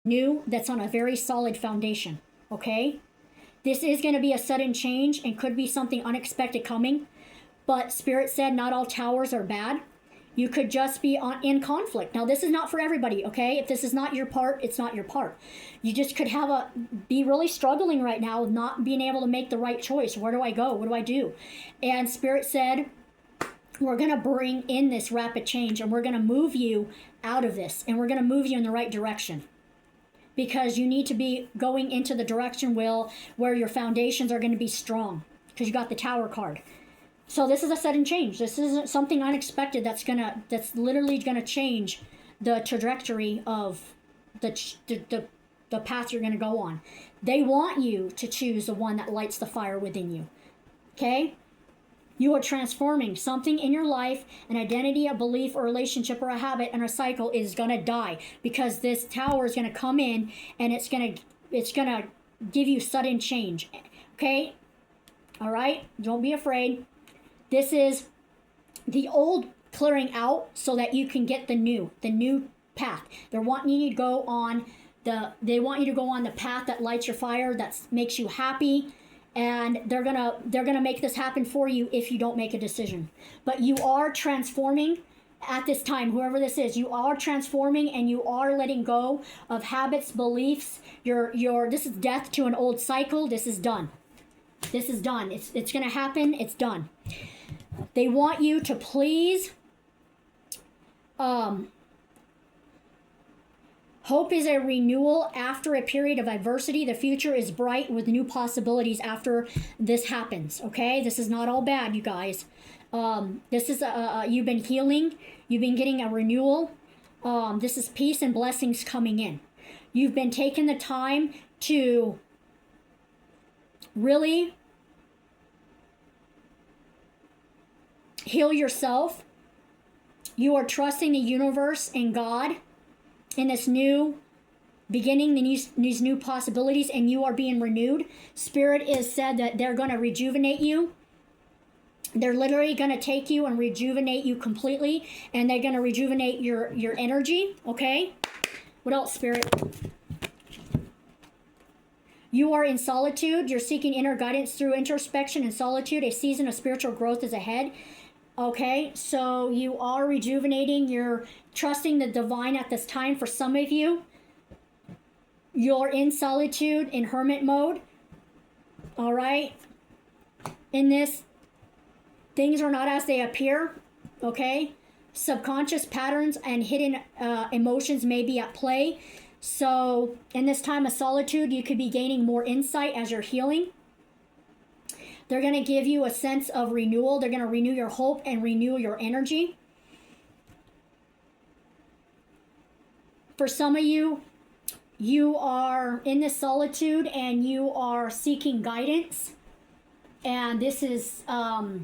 new that's on a very solid foundation, okay? This is going to be a sudden change and could be something unexpected coming, but Spirit said not all towers are bad. You could just be in conflict. Now, this is not for everybody, okay? If this is not your part, it's not your part. You just could be really struggling right now with not being able to make the right choice. Where do I go? What do I do? And Spirit said, we're going to bring in this rapid change, and we're going to move you out of this, and we're going to move you in the right direction. Because you need to be going into the direction where your foundations are going to be strong, because you got the Tower card. So this is a sudden change. This isn't something unexpected that's literally gonna change the trajectory of the path you're gonna go on. They want you to choose the one that lights the fire within you. Okay? You are transforming something in your life, an identity, a belief, a relationship, or a habit, and a cycle is gonna die, because this Tower is gonna come in and it's gonna give you sudden change. Okay? All right? Don't be afraid. This is the old clearing out so that you can get the new path. They're wanting you to go on the path that lights your fire, that makes you happy, and they're gonna make this happen for you if you don't make a decision. But you are transforming at this time, whoever this is. You are transforming, and you are letting go of habits, beliefs. This is death to an old cycle. This is done. This is done. It's gonna happen. It's done. They want you to please. Hope is a renewal after a period of adversity. The future is bright with new possibilities after this happens. Okay, this is not all bad, you guys. This is you've been healing. You've been getting a renewal. This is peace and blessings coming in. You've been taking the time to really heal yourself. You are trusting the universe and God in this new beginning, these new possibilities, and you are being renewed. Spirit is said that they're going to rejuvenate you. They're literally going to take you and rejuvenate you completely, and they're going to rejuvenate your energy. Okay? What else, Spirit? You are in solitude. You're seeking inner guidance through introspection and solitude. A season of spiritual growth is ahead. Okay, so you are rejuvenating. You're trusting the divine at this time. For some of you, you're in solitude, in hermit mode. All right? In this, things are not as they appear. Okay? Subconscious patterns and hidden emotions may be at play. So in this time of solitude, you could be gaining more insight as you're healing. They're going to give you a sense of renewal. They're going to renew your hope and renew your energy. For some of you, you are in this solitude and you are seeking guidance. And this is a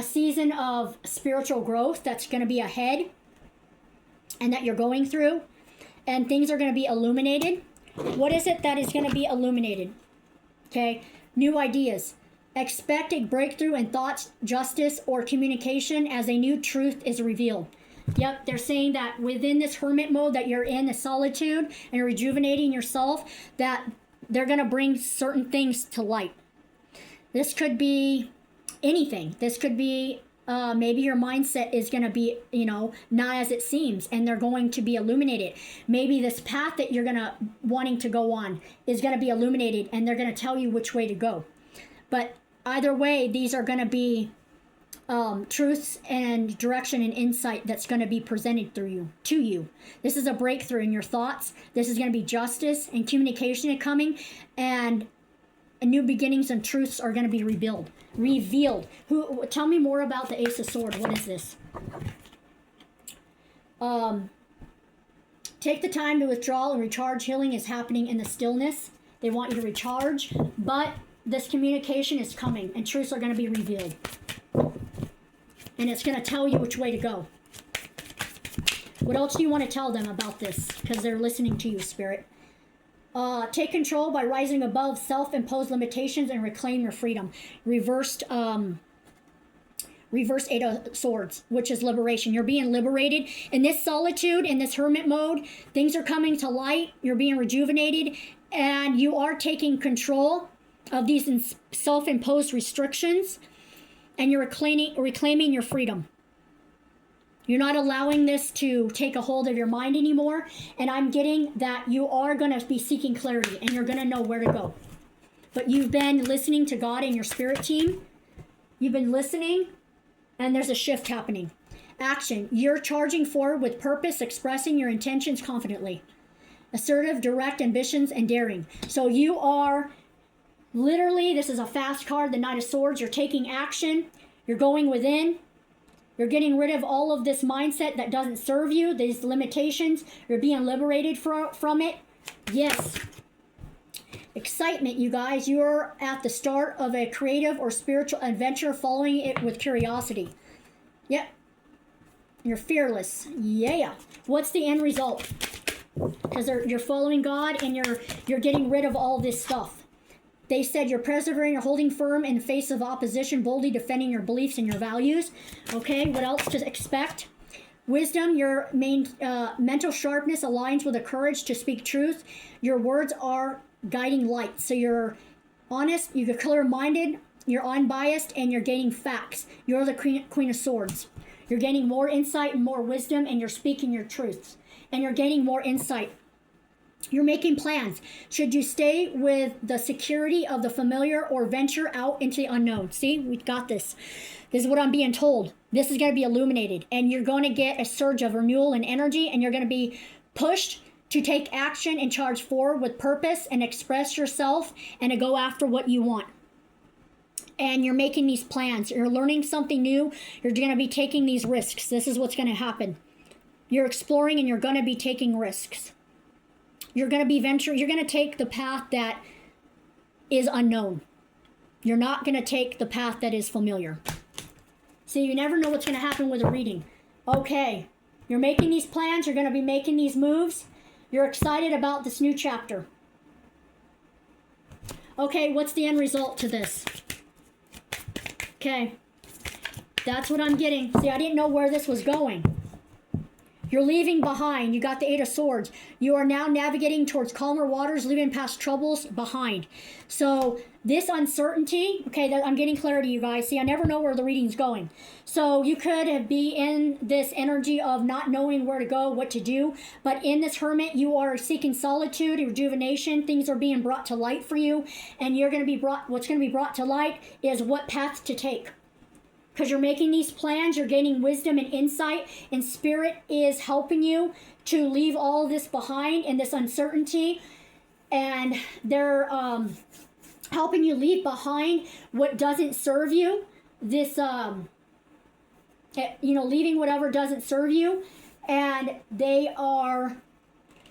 season of spiritual growth that's going to be ahead and that you're going through. And things are going to be illuminated. What is it that is going to be illuminated? Okay, new ideas. Expect a breakthrough in thoughts, justice, or communication as a new truth is revealed. Yep, they're saying that within this hermit mode that you're in, the solitude and rejuvenating yourself, that they're going to bring certain things to light. This could be anything. This could be maybe your mindset is going to be, not as it seems, and they're going to be illuminated. Maybe this path that you're wanting to go on is going to be illuminated, and they're going to tell you which way to go. But either way, these are going to be truths and direction and insight that's going to be presented to you. This is a breakthrough in your thoughts. This is going to be justice and communication coming, and new beginnings and truths are going to be revealed. Tell me more about the Ace of Swords. What is this? Take the time to withdraw and recharge. Healing is happening in the stillness. They want you to recharge, but this communication is coming and truths are going to be revealed. And it's going to tell you which way to go. What else do you want to tell them about this? Because they're listening to you, Spirit. Take control by rising above self-imposed limitations and reclaim your freedom. Reversed Reverse 8 of Swords, which is liberation. You're being liberated. In this solitude, in this hermit mode, things are coming to light. You're being rejuvenated. And you are taking control of these self-imposed restrictions. And you're reclaiming your freedom. You're not allowing this to take a hold of your mind anymore. And I'm getting that you are going to be seeking clarity. And you're going to know where to go. But you've been listening to God and your spirit team. You've been listening. And there's a shift happening. Action. You're charging forward with purpose, expressing your intentions confidently. Assertive, direct, ambitions, and daring. So you are literally, this is a fast card, the Knight of Swords. You're taking action. You're going within. You're getting rid of all of this mindset that doesn't serve you, these limitations. You're being liberated from it. Yes. Excitement, you guys. You're at the start of a creative or spiritual adventure, following it with curiosity. Yep. You're fearless. Yeah. What's the end result? Because you're following God and you're getting rid of all this stuff. They said you're persevering, you're holding firm in the face of opposition, boldly defending your beliefs and your values. Okay, what else to expect? Wisdom, your mental sharpness aligns with the courage to speak truth. Your words are guiding light. So you're honest, you're clear-minded, you're unbiased, and you're gaining facts. You're the Queen of Swords. You're gaining more insight and more wisdom, and you're speaking your truths. And you're gaining more insight. You're making plans. Should you stay with the security of the familiar or venture out into the unknown? See, we've got this. This is what I'm being told. This is going to be illuminated. And you're going to get a surge of renewal and energy, and you're going to be pushed to take action and charge forward with purpose and express yourself and to go after what you want. And you're making these plans. You're learning something new. You're going to be taking these risks. This is what's going to happen. You're exploring and you're going to be taking risks. You're going to be venturing. You're going to take the path that is unknown. You're not going to take the path that is familiar. So you never know what's going to happen with a reading. Okay. You're making these plans. You're going to be making these moves. You're excited about this new chapter. Okay, what's the end result to this? Okay, that's what I'm getting. See, I didn't know where this was going. You're leaving behind. You got the 8 of Swords. You are now navigating towards calmer waters, leaving past troubles behind. So this uncertainty, okay, I'm getting clarity, you guys. See, I never know where the reading's going. So you could be in this energy of not knowing where to go, what to do. But in this hermit, you are seeking solitude, rejuvenation. Things are being brought to light for you. And you're going to be what's going to be brought to light is what path to take. Because you're making these plans, you're gaining wisdom and insight, and Spirit is helping you to leave all this behind and this uncertainty. And they're helping you leave behind what doesn't serve you. This, leaving whatever doesn't serve you. And they are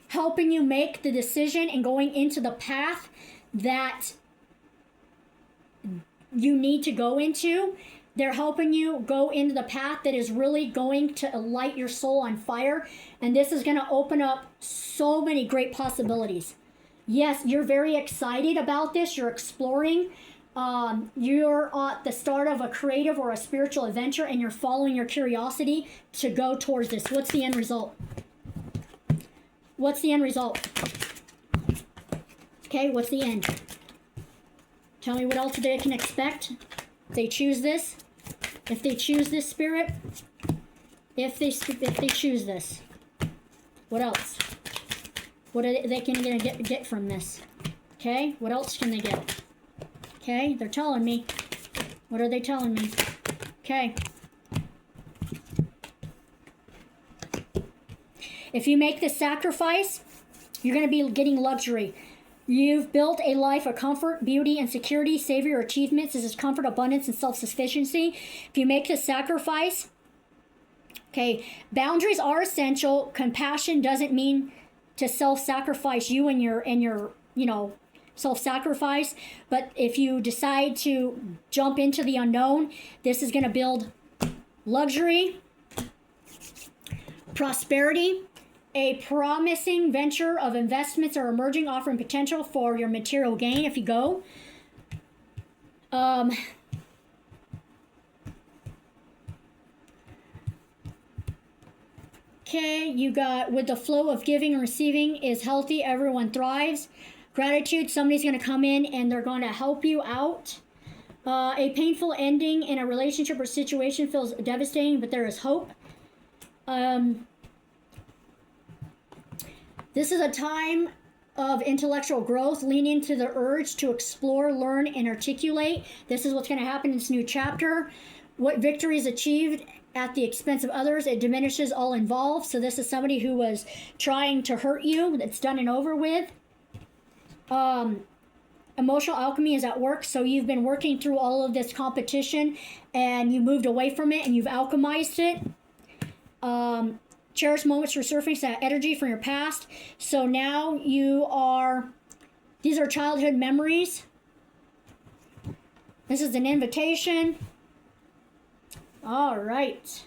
helping you make the decision and going into the path that you need to go into. They're helping you go into the path that is really going to light your soul on fire. And this is going to open up so many great possibilities. Yes, you're very excited about this. You're exploring. You're at the start of a creative or a spiritual adventure, and you're following your curiosity to go towards this. What's the end result? What's the end result? Okay, what's the end? Tell me what else they can expect. If they choose this. If they choose this, Spirit. If they choose this. What else? What are they going to get from this? Okay, what else can they get? Okay, they're telling me. What are they telling me? Okay. If you make this sacrifice, you're going to be getting luxury. You've built a life of comfort, beauty, and security. Savor your achievements. This is comfort, abundance, and self-sufficiency. If you make this sacrifice, okay, boundaries are essential. Compassion doesn't mean to self-sacrifice you and your self-sacrifice. But if you decide to jump into the unknown, this is going to build luxury, prosperity. A promising venture of investments are emerging, offering potential for your material gain if you go. Okay, you got with the flow of giving and receiving is healthy, everyone thrives. Gratitude, somebody's going to come in and they're going to help you out. A painful ending in a relationship or situation feels devastating, but there is hope. This is a time of intellectual growth. Lean into the urge to explore, learn, and articulate. This is what's going to happen in this new chapter. What victory is achieved at the expense of others, it diminishes all involved. So this is somebody who was trying to hurt you. That's done and over with. Emotional alchemy is at work. So you've been working through all of this competition and you moved away from it and you've alchemized it. Cherish moments resurfacing that energy from your past. So now these are childhood memories. This is an invitation. All right.